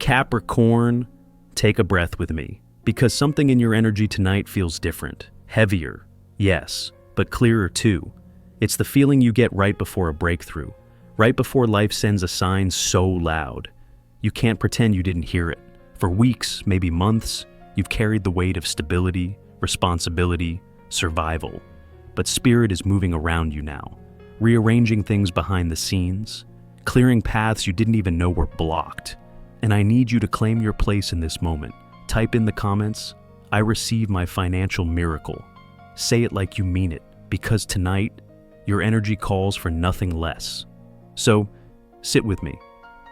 Capricorn, take a breath with me, because something in your energy tonight feels different. Heavier, yes, but clearer too. It's the feeling you get right before a breakthrough, right before life sends a sign so loud. You can't pretend you didn't hear it. For weeks, maybe months, you've carried the weight of stability, responsibility, survival. But spirit is moving around you now, rearranging things behind the scenes, clearing paths you didn't even know were blocked. And I need you to claim your place in this moment. Type in the comments, "I receive my financial miracle." Say it like you mean it, because tonight, your energy calls for nothing less. So, sit with me.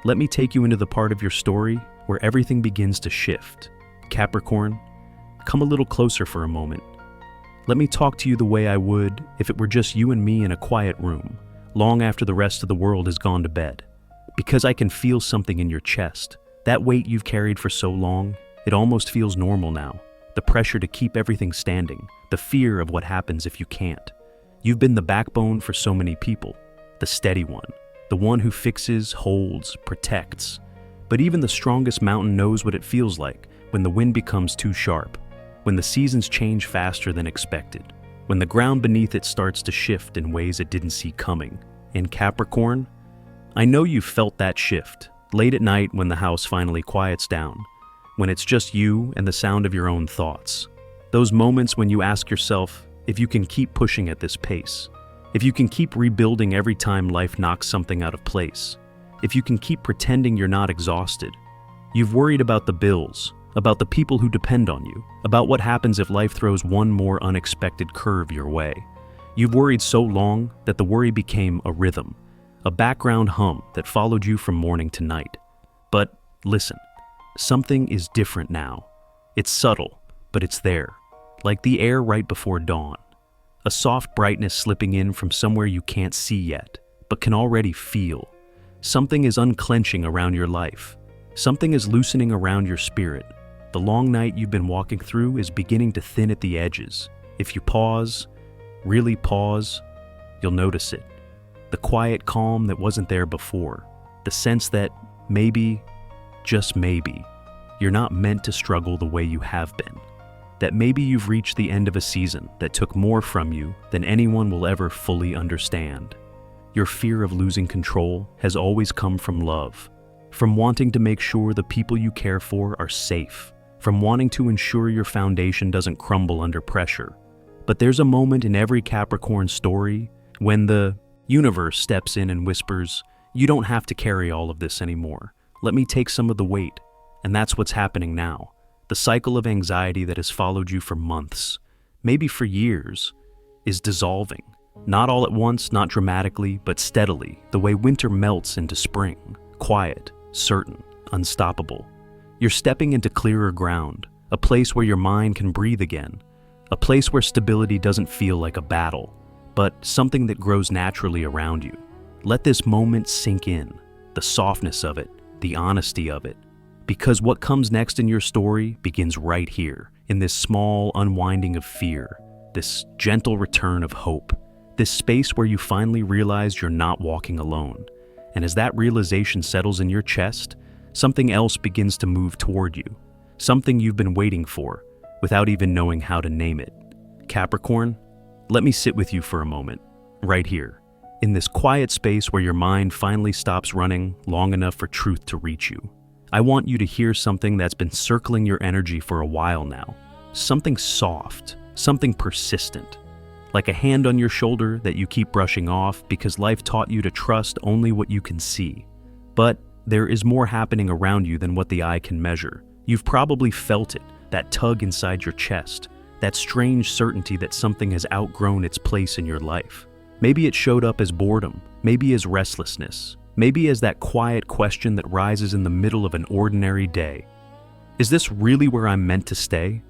Let me take you into the part of your story where everything begins to shift. Capricorn, come a little closer for a moment. Let me talk to you the way I would if it were just you and me in a quiet room, long after the rest of the world has gone to bed. Because I can feel something in your chest. That weight you've carried for so long, it almost feels normal now. The pressure to keep everything standing, the fear of what happens if you can't. You've been the backbone for so many people, the steady one, the one who fixes, holds, protects. But even the strongest mountain knows what it feels like when the wind becomes too sharp, when the seasons change faster than expected, when the ground beneath it starts to shift in ways it didn't see coming. In Capricorn, I know you've felt that shift, late at night when the house finally quiets down, when it's just you and the sound of your own thoughts. Those moments when you ask yourself if you can keep pushing at this pace, if you can keep rebuilding every time life knocks something out of place, if you can keep pretending you're not exhausted. You've worried about the bills, about the people who depend on you, about what happens if life throws one more unexpected curve your way. You've worried so long that the worry became a rhythm, a background hum that followed you from morning to night. But listen, something is different now. It's subtle, but it's there, like the air right before dawn. A soft brightness slipping in from somewhere you can't see yet, but can already feel. Something is unclenching around your life. Something is loosening around your spirit. The long night you've been walking through is beginning to thin at the edges. If you pause, really pause, you'll notice it. The quiet calm that wasn't there before. The sense that maybe, just maybe, you're not meant to struggle the way you have been. That maybe you've reached the end of a season that took more from you than anyone will ever fully understand. Your fear of losing control has always come from love, from wanting to make sure the people you care for are safe, from wanting to ensure your foundation doesn't crumble under pressure. But there's a moment in every Capricorn story when the universe steps in and whispers, "You don't have to carry all of this anymore. Let me take some of the weight." And that's what's happening now. The cycle of anxiety that has followed you for months, maybe for years, is dissolving. Not all at once, not dramatically, but steadily, the way winter melts into spring. Quiet, certain, unstoppable. You're stepping into clearer ground, a place where your mind can breathe again, a place where stability doesn't feel like a battle, but something that grows naturally around you. Let this moment sink in, the softness of it, the honesty of it, because what comes next in your story begins right here, in this small unwinding of fear, this gentle return of hope, this space where you finally realize you're not walking alone. And as that realization settles in your chest, something else begins to move toward you, something you've been waiting for, without even knowing how to name it. Capricorn, let me sit with you for a moment, right here, in this quiet space where your mind finally stops running long enough for truth to reach you. I want you to hear something that's been circling your energy for a while now. Something soft, something persistent, like a hand on your shoulder that you keep brushing off because life taught you to trust only what you can see. But there is more happening around you than what the eye can measure. You've probably felt it, that tug inside your chest, that strange certainty that something has outgrown its place in your life. Maybe it showed up as boredom, maybe as restlessness, maybe as that quiet question that rises in the middle of an ordinary day. Is this really where I'm meant to stay?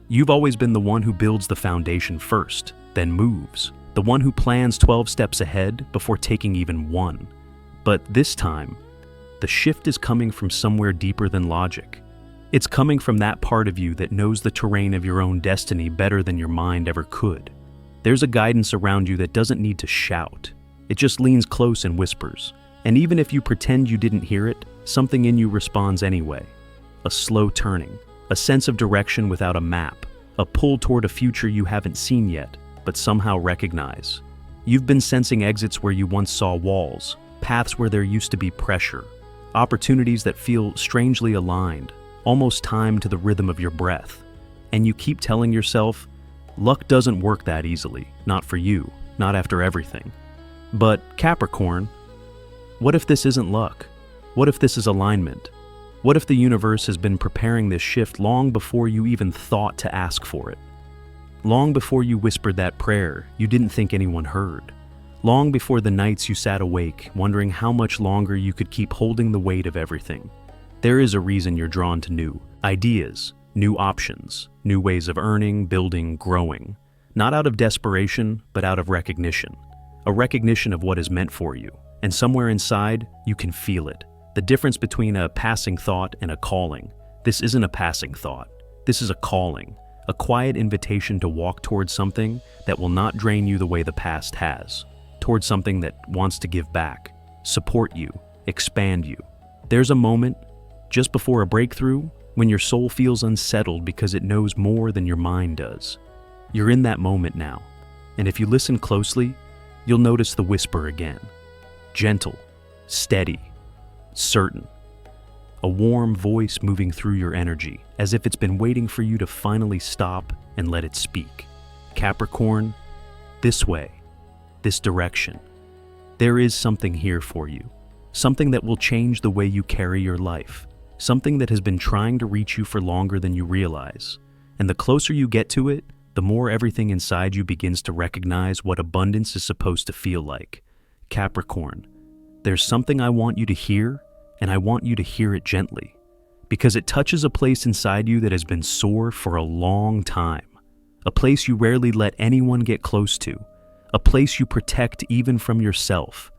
You've always been the one who builds the foundation first, then moves, the one who plans 12 steps ahead before taking even one. But this time, the shift is coming from somewhere deeper than logic. It's coming from that part of you that knows the terrain of your own destiny better than your mind ever could. There's a guidance around you that doesn't need to shout. It just leans close and whispers. And even if you pretend you didn't hear it, something in you responds anyway. a slow turning, a sense of direction without a map, a pull toward a future you haven't seen yet, but somehow recognize. You've been sensing exits where you once saw walls, paths where there used to be pressure, opportunities that feel strangely aligned, almost timed to the rhythm of your breath. And you keep telling yourself, luck doesn't work that easily, not for you, not after everything. But Capricorn, what if this isn't luck? What if this is alignment? What if the universe has been preparing this shift long before you even thought to ask for it? Long before you whispered that prayer you didn't think anyone heard. Long before the nights you sat awake, wondering how much longer you could keep holding the weight of everything. There is a reason you're drawn to new ideas, new options, new ways of earning, building, growing. Not out of desperation, but out of recognition. A recognition of what is meant for you. And somewhere inside, you can feel it. The difference between a passing thought and a calling. This isn't a passing thought. This is a calling. A quiet invitation to walk towards something that will not drain you the way the past has. Towards something that wants to give back, support you, expand you. There's a moment, just before a breakthrough, when your soul feels unsettled because it knows more than your mind does. You're in that moment now. And if you listen closely, you'll notice the whisper again. Gentle, steady, certain. A warm voice moving through your energy, as if it's been waiting for you to finally stop and let it speak. Capricorn, this way, this direction. There is something here for you. Something that will change the way you carry your life. Something that has been trying to reach you for longer than you realize. And the closer you get to it, the more everything inside you begins to recognize what abundance is supposed to feel like. Capricorn, there's something I want you to hear, and I want you to hear it gently, because it touches a place inside you that has been sore for a long time, a place you rarely let anyone get close to, a place you protect even from yourself.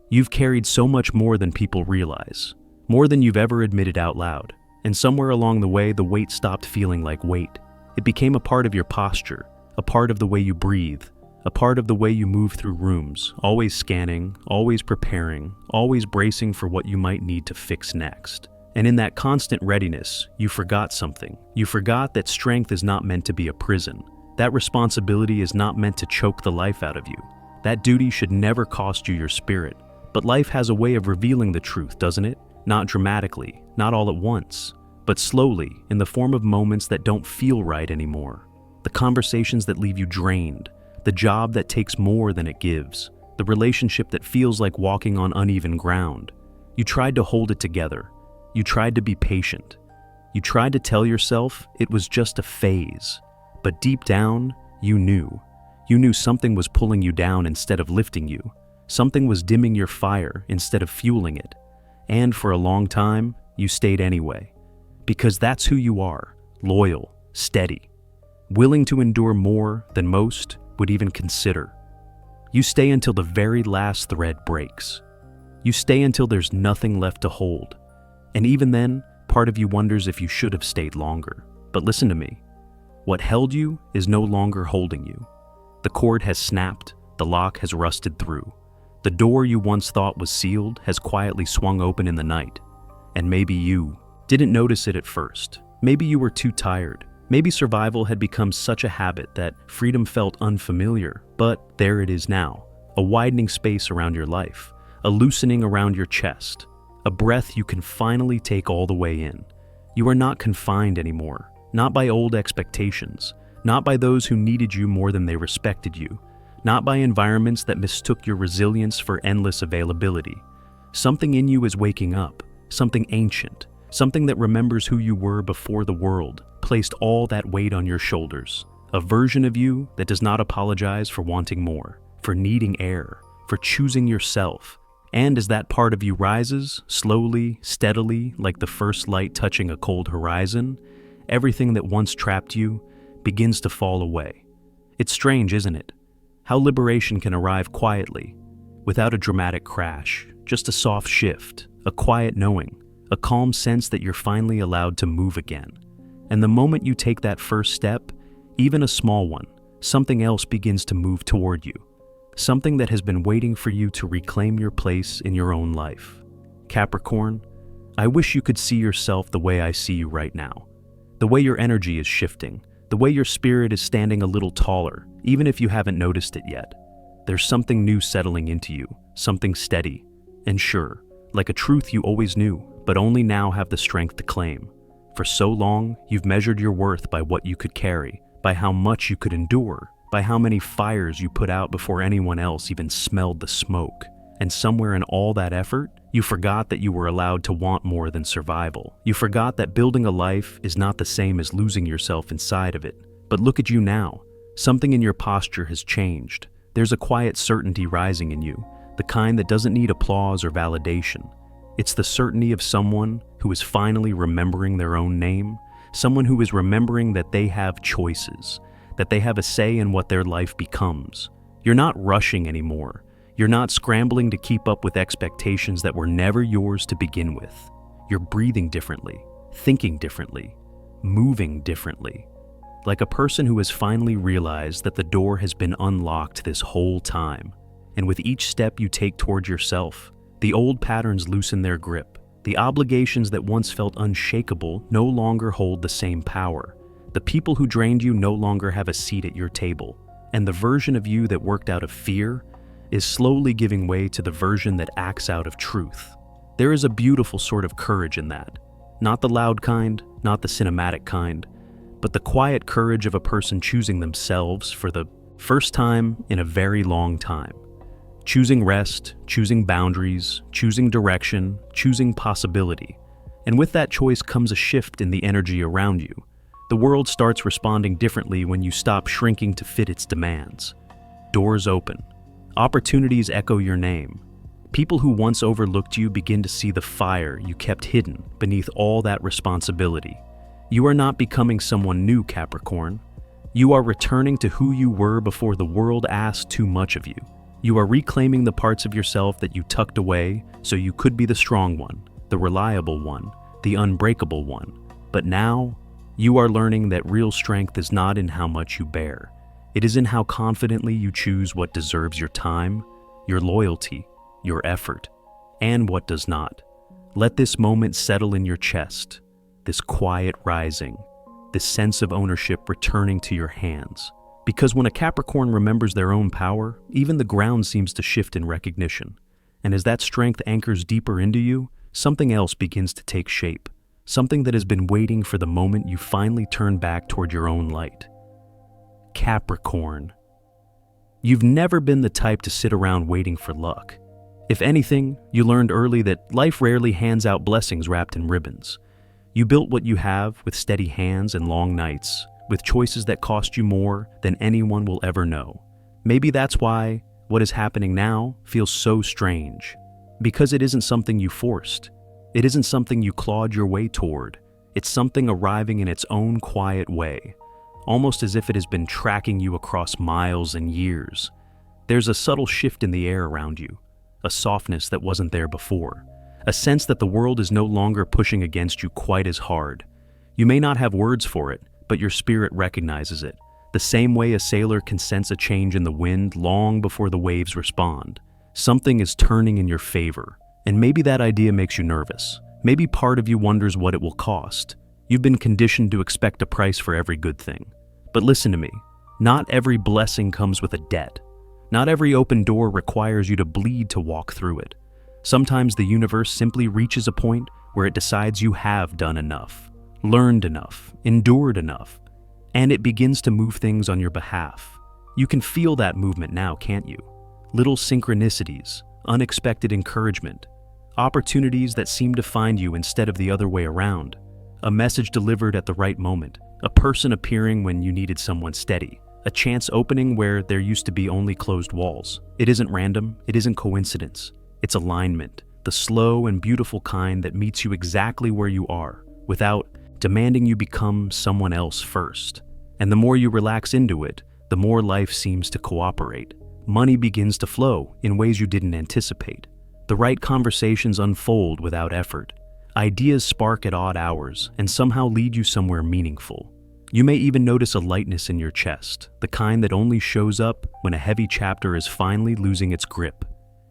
You've carried so much more than people realize, more than you've ever admitted out loud, and somewhere along the way the weight stopped feeling like weight. It became a part of your posture, a part of the way you breathe, a part of the way you move through rooms, always scanning, always preparing, always bracing for what you might need to fix next. And in that constant readiness, you forgot something. You forgot that strength is not meant to be a prison. That responsibility is not meant to choke the life out of you. That duty should never cost you your spirit. But life has a way of revealing the truth, doesn't it? Not dramatically, not all at once, but slowly, in the form of moments that don't feel right anymore. The conversations that leave you drained, the job that takes more than it gives, the relationship that feels like walking on uneven ground. You tried to hold it together. You tried to be patient. You tried to tell yourself it was just a phase. But deep down, you knew. You knew something was pulling you down instead of lifting you. Something was dimming your fire instead of fueling it. And for a long time, you stayed anyway. Because that's who you are, loyal, steady, willing to endure more than most would even consider. You stay until the very last thread breaks. You stay until there's nothing left to hold. And even then, part of you wonders if you should have stayed longer. But listen to me. What held you is no longer holding you. The cord has snapped, the lock has rusted through. The door you once thought was sealed has quietly swung open in the night. And maybe you didn't notice it at first. Maybe you were too tired. Maybe survival had become such a habit that freedom felt unfamiliar, but there it is now, a widening space around your life, a loosening around your chest, a breath you can finally take all the way in. You are not confined anymore, not by old expectations, not by those who needed you more than they respected you, not by environments that mistook your resilience for endless availability. Something in you is waking up, something ancient, something that remembers who you were before the world placed all that weight on your shoulders. A version of you that does not apologize for wanting more, for needing air, for choosing yourself. And as that part of you rises, slowly, steadily, like the first light touching a cold horizon, everything that once trapped you begins to fall away. It's strange, isn't it? How liberation can arrive quietly, without a dramatic crash, just a soft shift, a quiet knowing, a calm sense that you're finally allowed to move again. And the moment you take that first step, even a small one, something else begins to move toward you. Something that has been waiting for you to reclaim your place in your own life. Capricorn, I wish you could see yourself the way I see you right now. The way your energy is shifting, the way your spirit is standing a little taller, even if you haven't noticed it yet. There's something new settling into you, something steady and sure, like a truth you always knew, but only now have the strength to claim. For so long, you've measured your worth by what you could carry, by how much you could endure, by how many fires you put out before anyone else even smelled the smoke. And somewhere in all that effort, you forgot that you were allowed to want more than survival. You forgot that building a life is not the same as losing yourself inside of it. But look at you now. Something in your posture has changed. There's a quiet certainty rising in you, the kind that doesn't need applause or validation. It's the certainty of someone who is finally remembering their own name, someone who is remembering that they have choices, that they have a say in what their life becomes. You're not rushing anymore. You're not scrambling to keep up with expectations that were never yours to begin with. You're breathing differently, thinking differently, moving differently. Like a person who has finally realized that the door has been unlocked this whole time. And with each step you take toward yourself, the old patterns loosen their grip. The obligations that once felt unshakable no longer hold the same power. The people who drained you no longer have a seat at your table. And the version of you that worked out of fear is slowly giving way to the version that acts out of truth. There is a beautiful sort of courage in that. Not the loud kind, not the cinematic kind, but the quiet courage of a person choosing themselves for the first time in a very long time. Choosing rest, choosing boundaries, choosing direction, choosing possibility. And with that choice comes a shift in the energy around you. The world starts responding differently when you stop shrinking to fit its demands. Doors open. Opportunities echo your name. People who once overlooked you begin to see the fire you kept hidden beneath all that responsibility. You are not becoming someone new, Capricorn. You are returning to who you were before the world asked too much of you. You are reclaiming the parts of yourself that you tucked away so you could be the strong one, the reliable one, the unbreakable one. But now, you are learning that real strength is not in how much you bear. It is in how confidently you choose what deserves your time, your loyalty, your effort, and what does not. Let this moment settle in your chest, this quiet rising, this sense of ownership returning to your hands. Because when a Capricorn remembers their own power, even the ground seems to shift in recognition. And as that strength anchors deeper into you, something else begins to take shape. Something that has been waiting for the moment you finally turn back toward your own light. Capricorn. You've never been the type to sit around waiting for luck. If anything, you learned early that life rarely hands out blessings wrapped in ribbons. You built what you have with steady hands and long nights, with choices that cost you more than anyone will ever know. Maybe that's why what is happening now feels so strange. Because it isn't something you forced. It isn't something you clawed your way toward. It's something arriving in its own quiet way. Almost as if it has been tracking you across miles and years. There's a subtle shift in the air around you, a softness that wasn't there before, a sense that the world is no longer pushing against you quite as hard. You may not have words for it, but your spirit recognizes it, the same way a sailor can sense a change in the wind long before the waves respond. Something is turning in your favor, and maybe that idea makes you nervous. Maybe part of you wonders what it will cost. You've been conditioned to expect a price for every good thing. But listen to me, not every blessing comes with a debt. Not every open door requires you to bleed to walk through it. Sometimes the universe simply reaches a point where it decides you have done enough, learned enough, endured enough, and it begins to move things on your behalf. You can feel that movement now, can't you? Little synchronicities, unexpected encouragement, opportunities that seem to find you instead of the other way around. A message delivered at the right moment, a person appearing when you needed someone steady, a chance opening where there used to be only closed walls. It isn't random, it isn't coincidence. It's alignment, the slow and beautiful kind that meets you exactly where you are, without demanding you become someone else first. And the more you relax into it, the more life seems to cooperate. Money begins to flow in ways you didn't anticipate. The right conversations unfold without effort. Ideas spark at odd hours and somehow lead you somewhere meaningful. You may even notice a lightness in your chest, the kind that only shows up when a heavy chapter is finally losing its grip.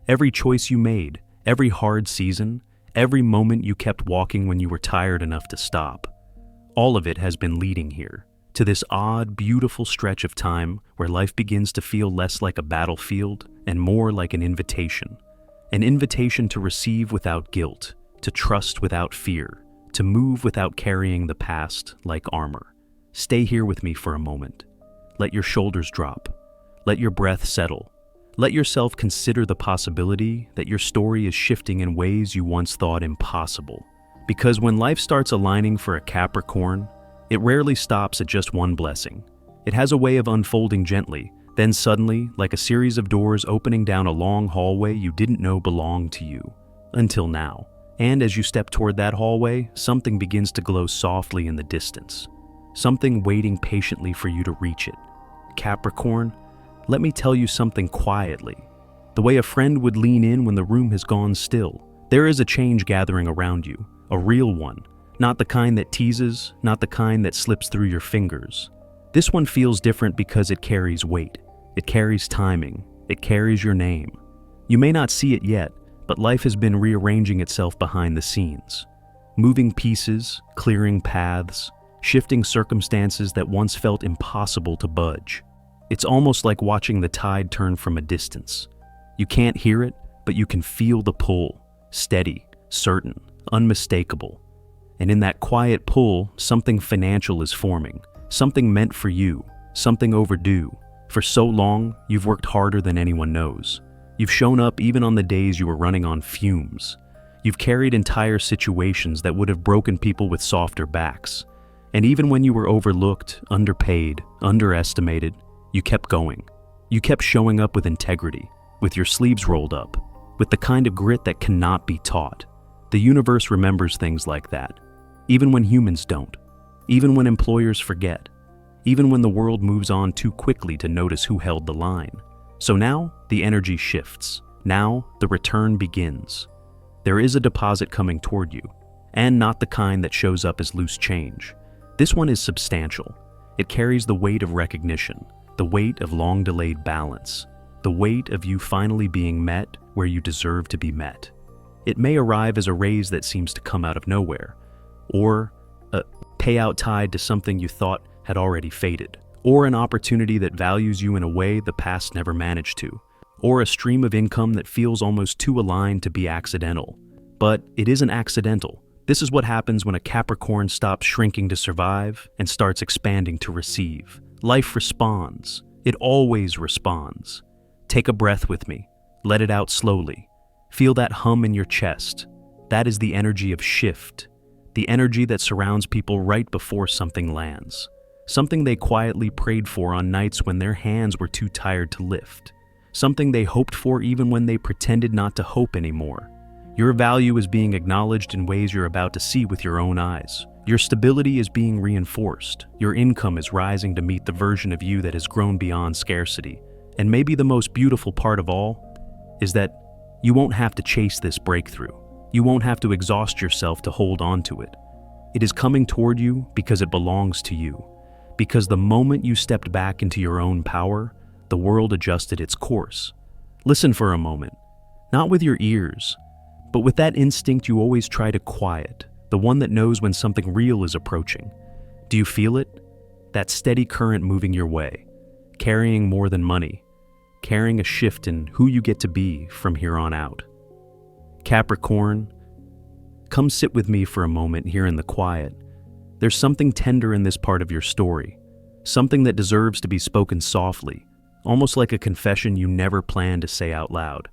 Every choice you made, every hard season, Every moment you kept walking when you were tired enough to stop. All of it has been leading here, to this odd, beautiful stretch of time where life begins to feel less like a battlefield and more like an invitation. An invitation to receive without guilt, to trust without fear, to move without carrying the past like armor. Stay here with me for a moment. Let your shoulders drop. Let your breath settle. Let yourself consider the possibility that your story is shifting in ways you once thought impossible. Because when life starts aligning for a Capricorn, it rarely stops at just one blessing. It has a way of unfolding gently, then suddenly, like a series of doors opening down a long hallway you didn't know belonged to you. Until now. And as you step toward that hallway, something begins to glow softly in the distance. Something waiting patiently for you to reach it. Capricorn, let me tell you something quietly. The way a friend would lean in when the room has gone still. There is a change gathering around you, a real one. Not the kind that teases, not the kind that slips through your fingers. This one feels different because it carries weight. It carries timing. It carries your name. You may not see it yet, but life has been rearranging itself behind the scenes. Moving pieces, clearing paths, shifting circumstances that once felt impossible to budge. It's almost like watching the tide turn from a distance. You can't hear it, but you can feel the pull. Steady, certain, unmistakable. And in that quiet pull, something financial is forming. Something meant for you. Something overdue. For so long, you've worked harder than anyone knows. You've shown up even on the days you were running on fumes. You've carried entire situations that would have broken people with softer backs. And even when you were overlooked, underpaid, underestimated, you kept going. You kept showing up with integrity, with your sleeves rolled up, with the kind of grit that cannot be taught. The universe remembers things like that, even when humans don't, even when employers forget, even when the world moves on too quickly to notice who held the line. So now, the energy shifts. Now, the return begins. There is a deposit coming toward you, and not the kind that shows up as loose change. This one is substantial. It carries the weight of recognition, the weight of long-delayed balance, the weight of you finally being met where you deserve to be met. It may arrive as a raise that seems to come out of nowhere, or a payout tied to something you thought had already faded, or an opportunity that values you in a way the past never managed to, or a stream of income that feels almost too aligned to be accidental. But it isn't accidental. This is what happens when a Capricorn stops shrinking to survive and starts expanding to receive. Life responds. It always responds. Take a breath with me. Let it out slowly. Feel that hum in your chest. That is the energy of shift. The energy that surrounds people right before something lands. Something they quietly prayed for on nights when their hands were too tired to lift. Something they hoped for even when they pretended not to hope anymore. Your value is being acknowledged in ways you're about to see with your own eyes. Your stability is being reinforced. Your income is rising to meet the version of you that has grown beyond scarcity. And maybe the most beautiful part of all is that you won't have to chase this breakthrough. You won't have to exhaust yourself to hold on to it. It is coming toward you because it belongs to you. Because the moment you stepped back into your own power, the world adjusted its course. Listen for a moment, not with your ears, but with that instinct you always try to quiet, the one that knows when something real is approaching. Do you feel it? That steady current moving your way, carrying more than money, carrying a shift in who you get to be from here on out. Capricorn, come sit with me for a moment here in the quiet. There's something tender in this part of your story, something that deserves to be spoken softly, almost like a confession you never planned to say out loud.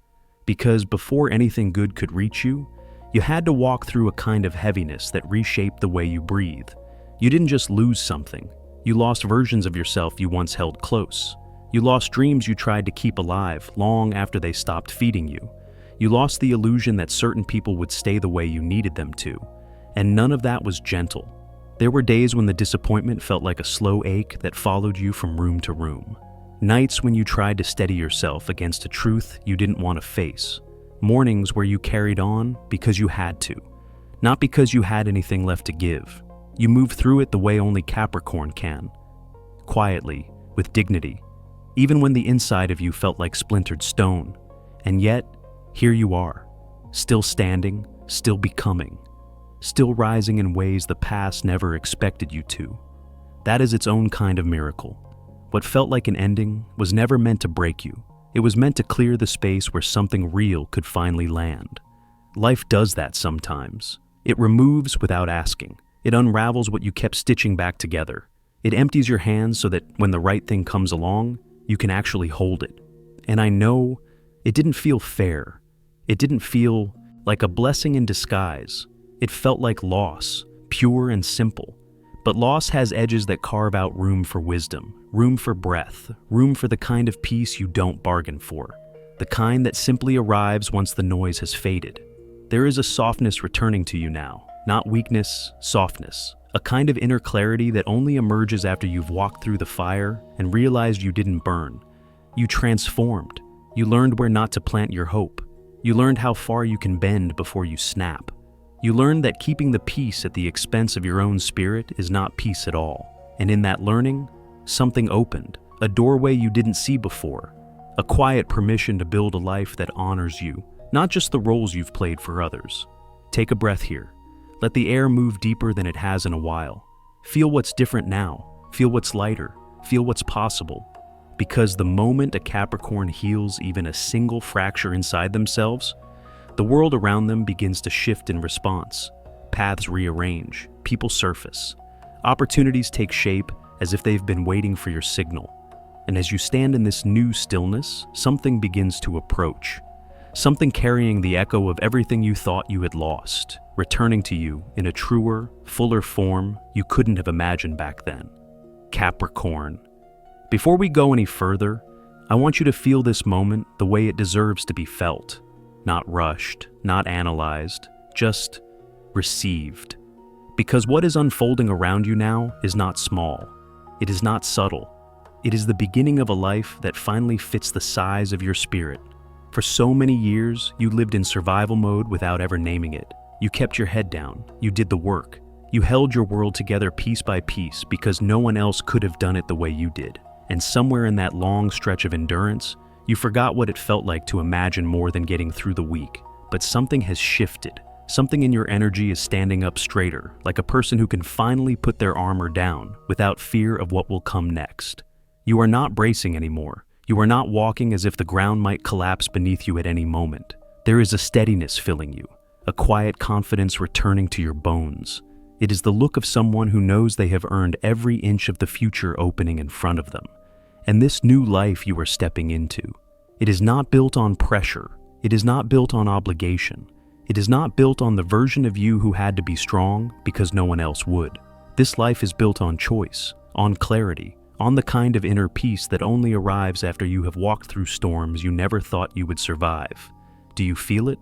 Because before anything good could reach you, you had to walk through a kind of heaviness that reshaped the way you breathe. You didn't just lose something. You lost versions of yourself you once held close. You lost dreams you tried to keep alive long after they stopped feeding you. You lost the illusion that certain people would stay the way you needed them to. And none of that was gentle. There were days when the disappointment felt like a slow ache that followed you from room to room. Nights when you tried to steady yourself against a truth you didn't want to face. Mornings where you carried on because you had to, not because you had anything left to give. You moved through it the way only Capricorn can. Quietly, with dignity, even when the inside of you felt like splintered stone. And yet, here you are, still standing, still becoming, still rising in ways the past never expected you to. That is its own kind of miracle. What felt like an ending was never meant to break you. It was meant to clear the space where something real could finally land. Life does that sometimes. It removes without asking. It unravels what you kept stitching back together. It empties your hands so that when the right thing comes along, you can actually hold it. And I know it didn't feel fair. It didn't feel like a blessing in disguise. It felt like loss, pure and simple. But loss has edges that carve out room for wisdom, room for breath, room for the kind of peace you don't bargain for, the kind that simply arrives once the noise has faded. There is a softness returning to you now, not weakness, softness, a kind of inner clarity that only emerges after you've walked through the fire and realized you didn't burn. You transformed. You learned where not to plant your hope. You learned how far you can bend before you snap. You learned that keeping the peace at the expense of your own spirit is not peace at all. And in that learning, something opened, a doorway you didn't see before, a quiet permission to build a life that honors you, not just the roles you've played for others. Take a breath here. Let the air move deeper than it has in a while. Feel what's different now. Feel what's lighter. Feel what's possible. Because the moment a Capricorn heals even a single fracture inside themselves, the world around them begins to shift in response. Paths rearrange, people surface. Opportunities take shape as if they've been waiting for your signal. And as you stand in this new stillness, something begins to approach. Something carrying the echo of everything you thought you had lost, returning to you in a truer, fuller form you couldn't have imagined back then. Capricorn. Before we go any further, I want you to feel this moment the way it deserves to be felt. Not rushed, not analyzed, just received. Because what is unfolding around you now is not small. It is not subtle. It is the beginning of a life that finally fits the size of your spirit. For so many years, you lived in survival mode without ever naming it. You kept your head down. You did the work. You held your world together piece by piece because no one else could have done it the way you did. And somewhere in that long stretch of endurance, you forgot what it felt like to imagine more than getting through the week. But something has shifted. Something in your energy is standing up straighter, like a person who can finally put their armor down without fear of what will come next. You are not bracing anymore. You are not walking as if the ground might collapse beneath you at any moment. There is a steadiness filling you, a quiet confidence returning to your bones. It is the look of someone who knows they have earned every inch of the future opening in front of them. And this new life you are stepping into, it is not built on pressure. It is not built on obligation. It is not built on the version of you who had to be strong because no one else would. This life is built on choice, on clarity, on the kind of inner peace that only arrives after you have walked through storms you never thought you would survive. Do you feel it?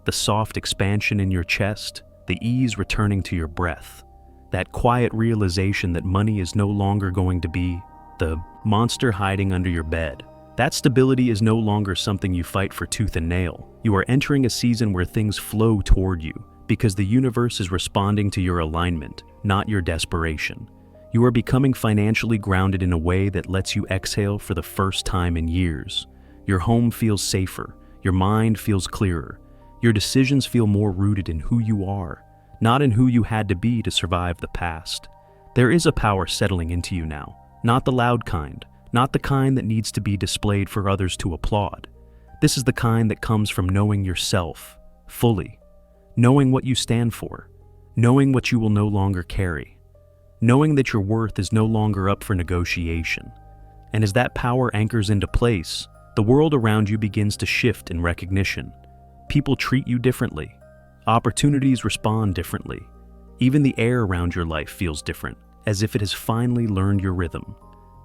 The soft expansion in your chest, the ease returning to your breath, that quiet realization that money is no longer going to be the monster hiding under your bed. That stability is no longer something you fight for tooth and nail. You are entering a season where things flow toward you because the universe is responding to your alignment, not your desperation. You are becoming financially grounded in a way that lets you exhale for the first time in years. Your home feels safer. Your mind feels clearer. Your decisions feel more rooted in who you are, not in who you had to be to survive the past. There is a power settling into you now, not the loud kind, not the kind that needs to be displayed for others to applaud. This is the kind that comes from knowing yourself fully, knowing what you stand for, knowing what you will no longer carry, knowing that your worth is no longer up for negotiation. And as that power anchors into place, the world around you begins to shift in recognition. People treat you differently. Opportunities respond differently. Even the air around your life feels different, as if it has finally learned your rhythm.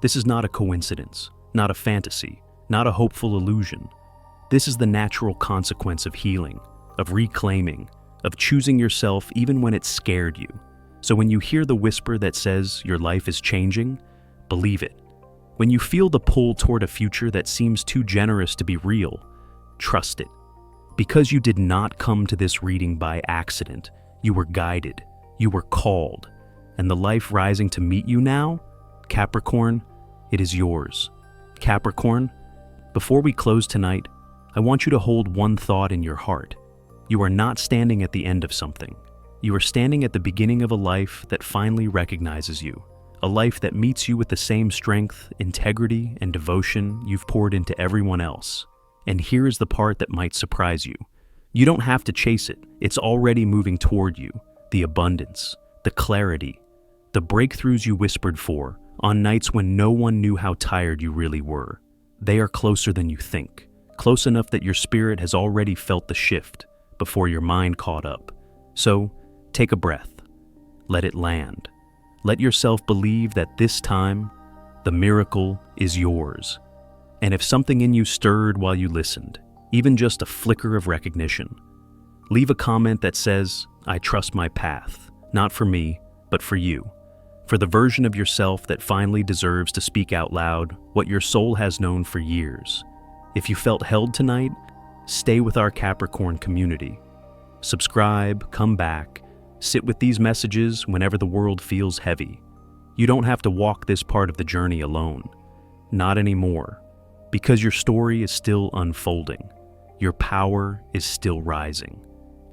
This is not a coincidence, not a fantasy, not a hopeful illusion. This is the natural consequence of healing, of reclaiming, of choosing yourself even when it scared you. So when you hear the whisper that says your life is changing, believe it. When you feel the pull toward a future that seems too generous to be real, trust it. Because you did not come to this reading by accident, you were guided, you were called, and the life rising to meet you now, Capricorn, it is yours. Capricorn, before we close tonight, I want you to hold one thought in your heart. You are not standing at the end of something. You are standing at the beginning of a life that finally recognizes you. A life that meets you with the same strength, integrity, and devotion you've poured into everyone else. And here is the part that might surprise you. You don't have to chase it. It's already moving toward you. The abundance, the clarity, the breakthroughs you whispered for on nights when no one knew how tired you really were. They are closer than you think. Close enough that your spirit has already felt the shift before your mind caught up. So, take a breath. Let it land. Let yourself believe that this time, the miracle is yours. And if something in you stirred while you listened, even just a flicker of recognition, leave a comment that says, "I trust my path, not for me, but for you." For the version of yourself that finally deserves to speak out loud what your soul has known for years. If you felt held tonight, stay with our Capricorn community. Subscribe, come back, sit with these messages whenever the world feels heavy. You don't have to walk this part of the journey alone. Not anymore. Because your story is still unfolding. Your power is still rising.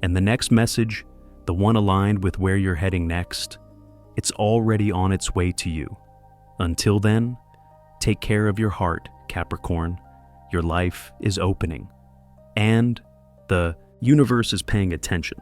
And the next message, the one aligned with where you're heading next, it's already on its way to you. Until then, take care of your heart, Capricorn. Your life is opening. And the universe is paying attention.